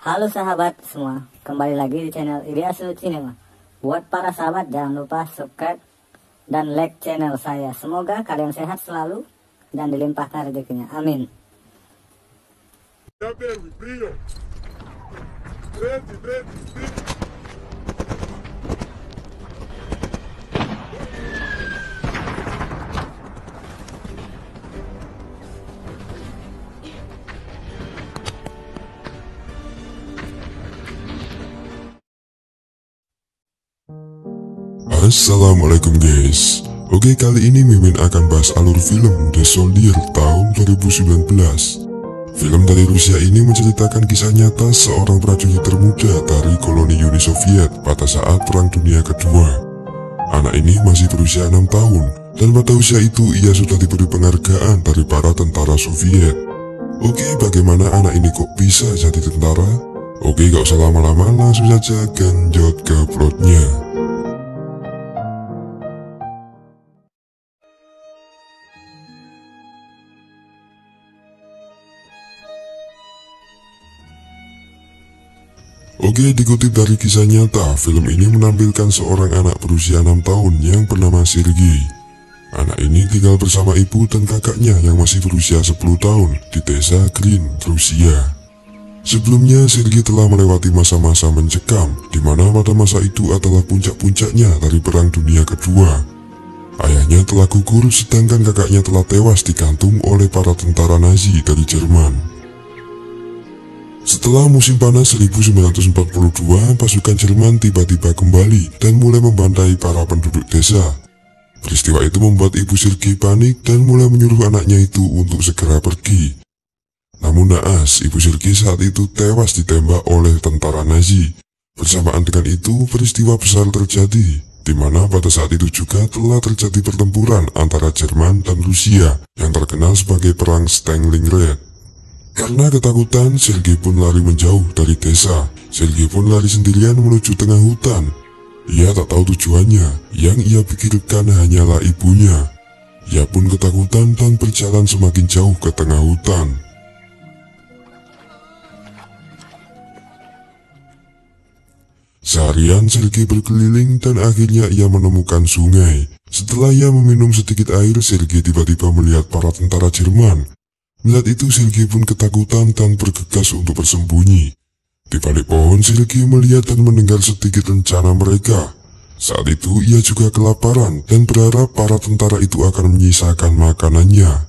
Halo sahabat semua, kembali lagi di channel Ilyasu Cinema. Buat para sahabat jangan lupa subscribe dan like channel saya. Semoga kalian sehat selalu dan dilimpahkan rezekinya. Amin. Assalamualaikum guys. Oke, kali ini Mimin akan bahas alur film The Soldier tahun 2019. Film dari Rusia ini menceritakan kisah nyata seorang prajurit termuda dari koloni Uni Soviet pada saat Perang Dunia Kedua. Anak ini masih berusia 6 tahun dan pada usia itu ia sudah diberi penghargaan dari para tentara Soviet. Oke, bagaimana anak ini kok bisa jadi tentara? Oke, gak usah lama-lama, langsung saja genjot ke plotnya. Oke, dikutip dari kisah nyata, film ini menampilkan seorang anak berusia 6 tahun yang bernama Sergei. Anak ini tinggal bersama ibu dan kakaknya yang masih berusia 10 tahun di desa Green, Rusia. Sebelumnya, Sergei telah melewati masa-masa mencekam, di mana pada masa itu adalah puncak-puncaknya dari Perang Dunia Kedua. Ayahnya telah gugur, sedangkan kakaknya telah tewas digantung oleh para tentara Nazi dari Jerman. Setelah musim panas 1942, pasukan Jerman tiba-tiba kembali dan mulai membantai para penduduk desa. Peristiwa itu membuat ibu Sergei panik dan mulai menyuruh anaknya itu untuk segera pergi. Namun naas, ibu Sergei saat itu tewas ditembak oleh tentara Nazi. Bersamaan dengan itu, peristiwa besar terjadi, di mana pada saat itu juga telah terjadi pertempuran antara Jerman dan Rusia yang terkenal sebagai Perang Stalingrad. Karena ketakutan, Sergei pun lari menjauh dari desa. Sergei pun lari sendirian menuju tengah hutan. Ia tak tahu tujuannya, yang ia pikirkan hanyalah ibunya. Ia pun ketakutan dan berjalan semakin jauh ke tengah hutan. Seharian Sergei berkeliling dan akhirnya ia menemukan sungai. Setelah ia meminum sedikit air, Sergei tiba-tiba melihat para tentara Jerman. Melihat itu, Sergei pun ketakutan dan bergegas untuk bersembunyi. Di balik pohon, Sergei melihat dan mendengar sedikit rencana mereka. Saat itu, ia juga kelaparan dan berharap para tentara itu akan menyisakan makanannya.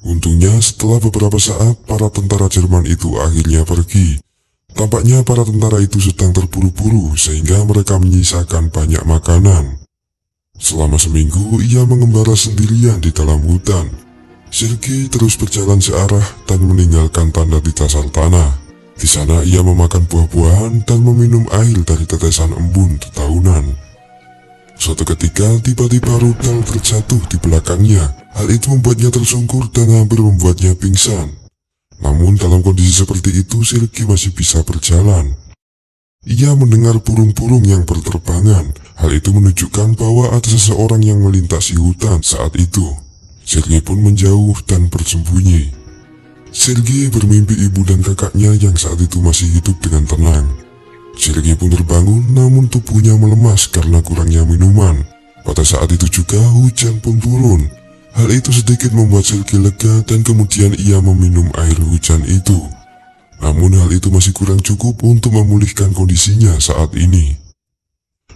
Untungnya, setelah beberapa saat, para tentara Jerman itu akhirnya pergi. Tampaknya para tentara itu sedang terburu-buru sehingga mereka menyisakan banyak makanan. Selama seminggu, ia mengembara sendirian di dalam hutan. Sergei terus berjalan searah dan meninggalkan tanda di dasar tanah. Di sana ia memakan buah-buahan dan meminum air dari tetesan embun dedaunan. Suatu ketika tiba-tiba rudal terjatuh di belakangnya. Hal itu membuatnya tersungkur dan hampir membuatnya pingsan. Namun dalam kondisi seperti itu, Sergei masih bisa berjalan. Ia mendengar burung-burung yang berterbangan. Hal itu menunjukkan bahwa ada seseorang yang melintasi hutan saat itu. Sergei pun menjauh dan bersembunyi. Sergei bermimpi ibu dan kakaknya yang saat itu masih hidup dengan tenang. Sergei pun terbangun, namun tubuhnya melemas karena kurangnya minuman. Pada saat itu juga hujan pun turun. Hal itu sedikit membuat Sergei lega dan kemudian ia meminum air hujan itu. Namun hal itu masih kurang cukup untuk memulihkan kondisinya saat ini.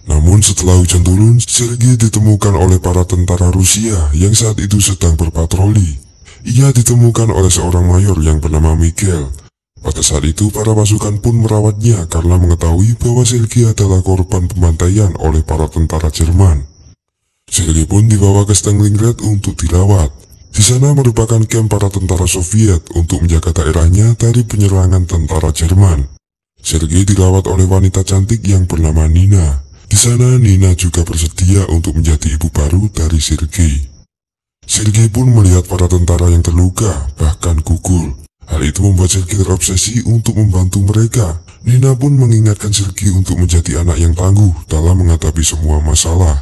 Namun setelah hujan turun, Sergei ditemukan oleh para tentara Rusia yang saat itu sedang berpatroli. Ia ditemukan oleh seorang mayor yang bernama Mikhail. Pada saat itu para pasukan pun merawatnya karena mengetahui bahwa Sergei adalah korban pembantaian oleh para tentara Jerman. Sergei pun dibawa ke Stalingrad untuk dirawat. Di sana merupakan kamp para tentara Soviet untuk menjaga daerahnya dari penyerangan tentara Jerman. Sergei dirawat oleh wanita cantik yang bernama Nina. Di sana Nina juga bersedia untuk menjadi ibu baru dari Sergei. Sergei pun melihat para tentara yang terluka, bahkan gugur. Hal itu membuat Sergei terobsesi untuk membantu mereka. Nina pun mengingatkan Sergei untuk menjadi anak yang tangguh dalam menghadapi semua masalah.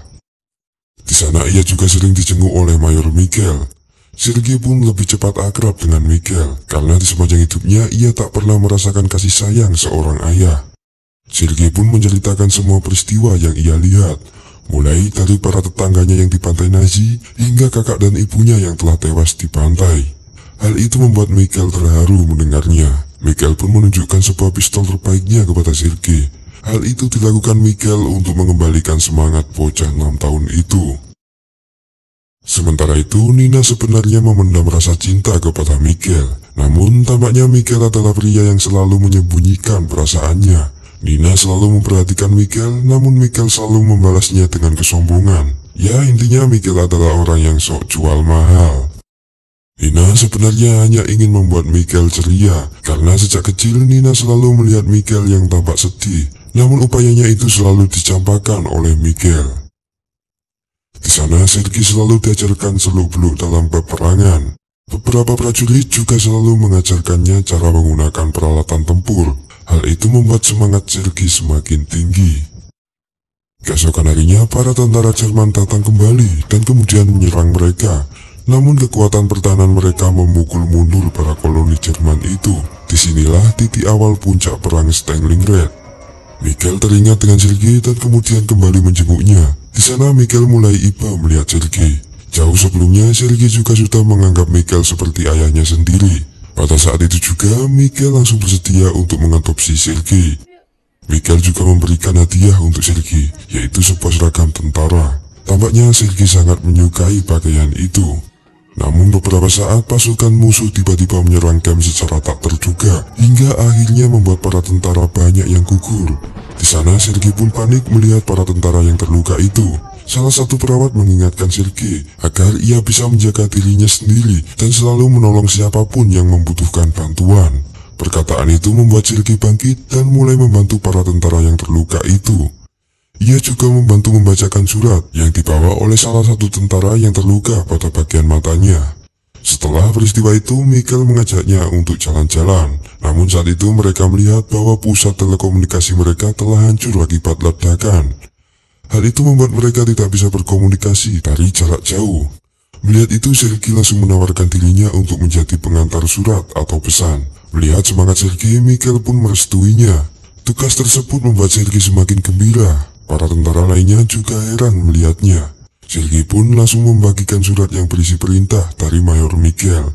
Di sana ia juga sering dijenguk oleh Mayor Mikhail. Sergei pun lebih cepat akrab dengan Mikhail, karena di sepanjang hidupnya ia tak pernah merasakan kasih sayang seorang ayah. Sergei pun menceritakan semua peristiwa yang ia lihat, mulai dari para tetangganya yang di pantai Nazi, hingga kakak dan ibunya yang telah tewas di pantai. Hal itu membuat Mikhail terharu mendengarnya. Mikhail pun menunjukkan sebuah pistol terbaiknya kepada Sergei. Hal itu dilakukan Mikhail untuk mengembalikan semangat bocah 6 tahun itu. Sementara itu, Nina sebenarnya memendam rasa cinta kepada Mikhail. Namun, tampaknya Mikhail adalah pria yang selalu menyembunyikan perasaannya. Nina selalu memperhatikan Mikhail, namun Mikhail selalu membalasnya dengan kesombongan. Ya, intinya Mikhail adalah orang yang sok jual mahal. Nina sebenarnya hanya ingin membuat Mikhail ceria, karena sejak kecil Nina selalu melihat Mikhail yang tampak sedih. Namun upayanya itu selalu dicampakkan oleh Mikhail. Di sana Sergei selalu diajarkan seluk-beluk dalam peperangan. Beberapa prajurit juga selalu mengajarkannya cara menggunakan peralatan tempur. Hal itu membuat semangat Sergei semakin tinggi. Keesokan harinya para tentara Jerman datang kembali dan kemudian menyerang mereka. Namun kekuatan pertahanan mereka memukul mundur para koloni Jerman itu. Disinilah titik awal puncak perang Stalingrad. Mikhail teringat dengan Sergei dan kemudian kembali menjenguknya. Di sana Mikhail mulai iba melihat Sergei. Jauh sebelumnya Sergei juga sudah menganggap Mikhail seperti ayahnya sendiri. Pada saat itu juga Mikhail langsung bersedia untuk mengadopsi Sergei. Mikhail juga memberikan hadiah untuk Sergei, yaitu sebuah seragam tentara. Tampaknya Sergei sangat menyukai pakaian itu. Namun beberapa saat pasukan musuh tiba-tiba menyerang camp secara tak terduga, hingga akhirnya membuat para tentara banyak yang gugur. Di sana Sergei pun panik melihat para tentara yang terluka itu. Salah satu perawat mengingatkan Sergei agar ia bisa menjaga dirinya sendiri dan selalu menolong siapapun yang membutuhkan bantuan. Perkataan itu membuat Sergei bangkit dan mulai membantu para tentara yang terluka itu. Ia juga membantu membacakan surat yang dibawa oleh salah satu tentara yang terluka pada bagian matanya. Setelah peristiwa itu, Mikhail mengajaknya untuk jalan-jalan. Namun saat itu mereka melihat bahwa pusat telekomunikasi mereka telah hancur akibat ledakan. Hal itu membuat mereka tidak bisa berkomunikasi dari jarak jauh. Melihat itu, Sergei langsung menawarkan dirinya untuk menjadi pengantar surat atau pesan. Melihat semangat Sergei, Mikhail pun merestuinya. Tugas tersebut membuat Sergei semakin gembira. Para tentara lainnya juga heran melihatnya. Sergei pun langsung membagikan surat yang berisi perintah dari Mayor Mikhail.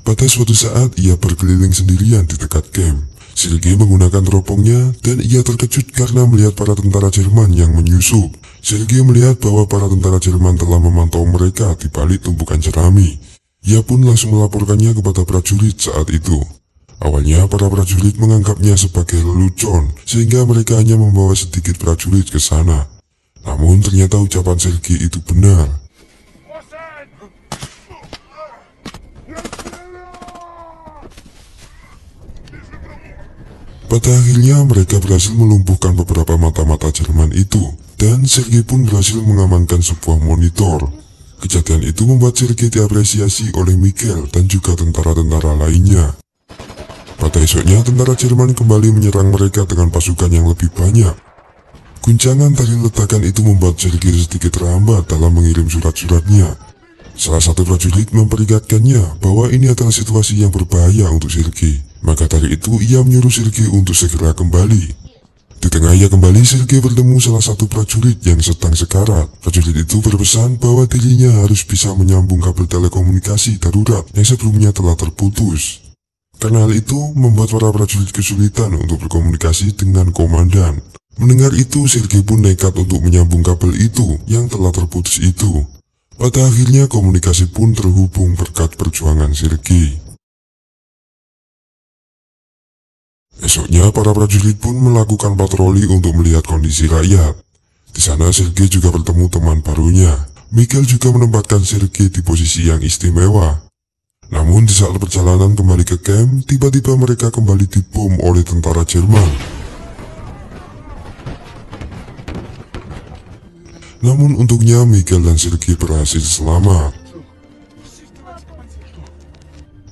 Pada suatu saat ia berkeliling sendirian di dekat camp. Sergei menggunakan teropongnya dan ia terkejut karena melihat para tentara Jerman yang menyusup. Sergei melihat bahwa para tentara Jerman telah memantau mereka di balik tumpukan jerami. Ia pun langsung melaporkannya kepada prajurit saat itu. Awalnya para prajurit menganggapnya sebagai lelucon, sehingga mereka hanya membawa sedikit prajurit ke sana. Namun ternyata ucapan Sergei itu benar. Pada akhirnya mereka berhasil melumpuhkan beberapa mata-mata Jerman itu, dan Sergei pun berhasil mengamankan sebuah monitor. Kejadian itu membuat Sergei diapresiasi oleh Mikhail dan juga tentara-tentara lainnya. Pada esoknya, tentara Jerman kembali menyerang mereka dengan pasukan yang lebih banyak. Guncangan dari ledakan itu membuat Sergei sedikit terhambat dalam mengirim surat-suratnya. Salah satu prajurit memperingatkannya bahwa ini adalah situasi yang berbahaya untuk Sergei. Maka dari itu ia menyuruh Sergei untuk segera kembali. Di tengah ia kembali, Sergei bertemu salah satu prajurit yang sedang sekarat. Prajurit itu berpesan bahwa dirinya harus bisa menyambung kabel telekomunikasi darurat yang sebelumnya telah terputus. Karena hal itu membuat para prajurit kesulitan untuk berkomunikasi dengan komandan. Mendengar itu, Sergei pun nekat untuk menyambung kabel itu yang telah terputus itu. Pada akhirnya komunikasi pun terhubung berkat perjuangan Sergei. Esoknya para prajurit pun melakukan patroli untuk melihat kondisi rakyat. Di sana Sergei juga bertemu teman barunya. Mikhail juga menempatkan Sergei di posisi yang istimewa. Namun di saat perjalanan kembali ke camp, tiba-tiba mereka kembali dibom oleh tentara Jerman. Namun untungnya Mikhail dan Sergei berhasil selamat.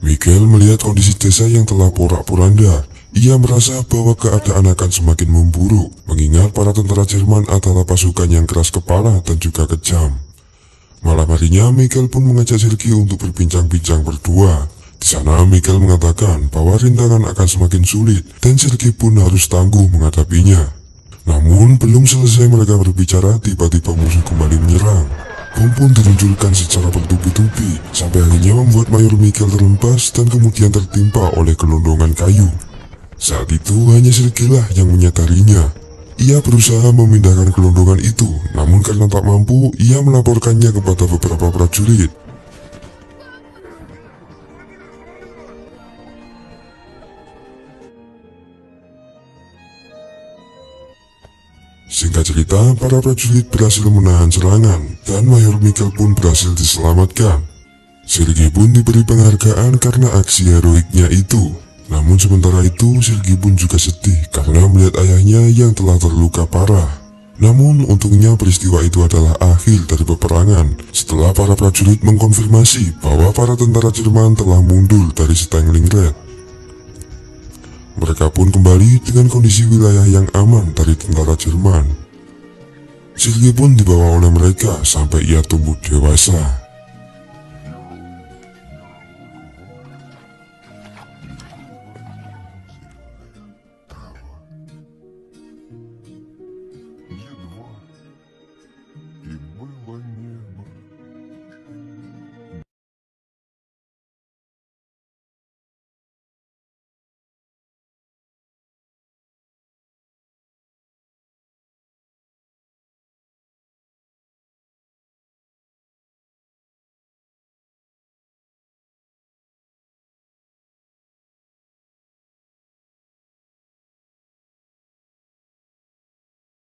Mikhail melihat kondisi desa yang telah porak-poranda. Ia merasa bahwa keadaan akan semakin memburuk, mengingat para tentara Jerman adalah pasukan yang keras kepala dan juga kejam. Malam harinya, Michael pun mengajak Sergei untuk berbincang-bincang berdua. Di sana, Michael mengatakan bahwa rintangan akan semakin sulit dan Sergei pun harus tangguh menghadapinya. Namun, belum selesai mereka berbicara, tiba-tiba musuh kembali menyerang. Bom pun diluncurkan secara bertubi-tubi, sampai akhirnya membuat Mayor Michael terlepas dan kemudian tertimpa oleh gelondongan kayu. Saat itu hanya Sergei lah yang menyadarinya. Ia berusaha memindahkan gelondongan itu, namun karena tak mampu, ia melaporkannya kepada beberapa prajurit. Singkat cerita, para prajurit berhasil menahan serangan, dan Mayor Michael pun berhasil diselamatkan. Sergei pun diberi penghargaan karena aksi heroiknya itu. Namun sementara itu, Sergei pun juga sedih karena melihat ayahnya yang telah terluka parah. Namun untungnya peristiwa itu adalah akhir dari peperangan setelah para prajurit mengkonfirmasi bahwa para tentara Jerman telah mundur dari Stalingrad. Mereka pun kembali dengan kondisi wilayah yang aman dari tentara Jerman. Sergei pun dibawa oleh mereka sampai ia tumbuh dewasa.